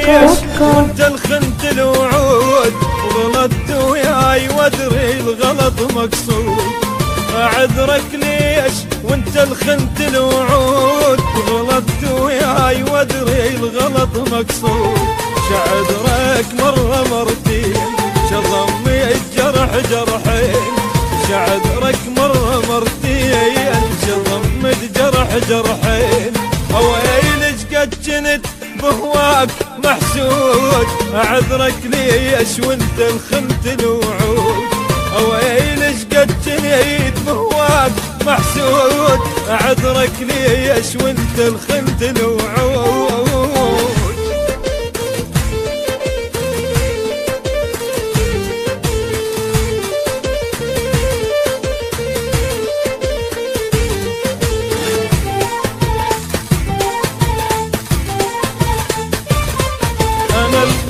ليش وانت الخنت الوعود، وغلطت وياي وادري الغلط مقصود. اعذرك ليش وانت الخنت الوعود، وغلطت وياي وادري الغلط مقصود. شعذرك مرة مرتين شضمي الجرح جرحين، شعذرك مرة مرتين شضمت جرح جرحين. اويلج قد جنت بهواك محسود، اعذرك ليش وانت الخنت الوعود. اويلج قد جنيت بهواك محسود، اعذرك ليش وانت الخنت الوعود.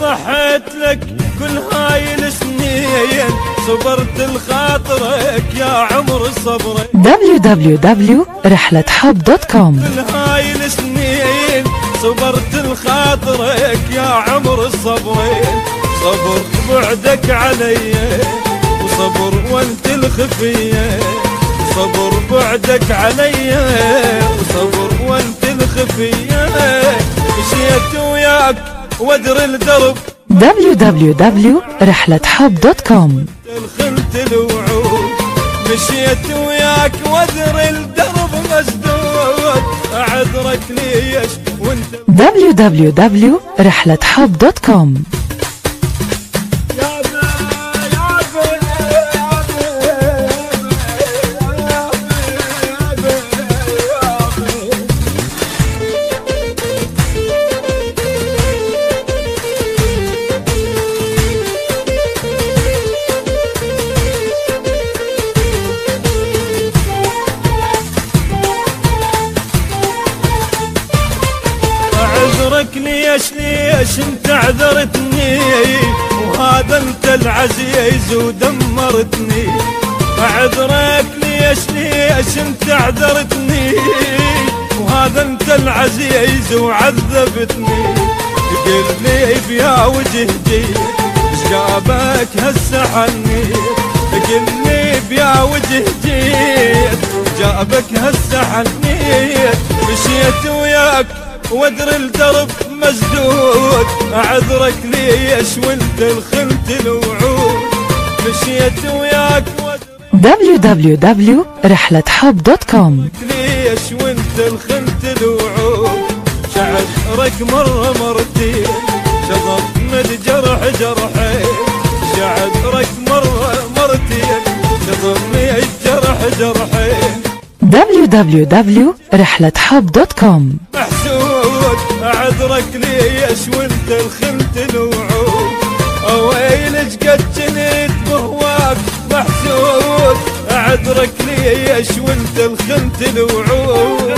ضحيت لك كل هاي السنين، صبرت لخاطرك يا عمر صبري. www.رحلتحب.com. كل هاي السنين صبرت لخاطرك يا عمر صبري. صبر بعدك علي وصبر وانت الخفية، صبر بعدك علي وصبر وانت الخفية. مشيت وياك وادر الدرب www.رحلتحب.com. الخنت الوعود، مشيت وياك وادر الدرب مسدود. اعذرك ليش وانت www.رحلتحب.com. ليش انت عذرتني، وهذا انت العزيز ودمرتني. اعذرك ليش انت عذرتني، وهذا انت العزيز وعذبتني. قل لي بيا وجهتي ايش جابك هسه حنيت، قل لي بيا وجهتي جابك هسه حنيت. مشيت وياك وادر الدرب مسدود، اعذرك ليش وانت الخنت الوعود. مشيت وياك www.رحلتحب.com. ليش وانت الخنت الوعود. شعذرك مرة مرتين شضمت جرح جرحين، شعذرك مرة مرتين شضمي الجرح جرحين. www.رحلتحب.com. محسود اعذرك ليش وانت الخنت الوعود. اويلج قد جنيت بهواك محسود، اعذرك ليش وانت الخنت الوعود.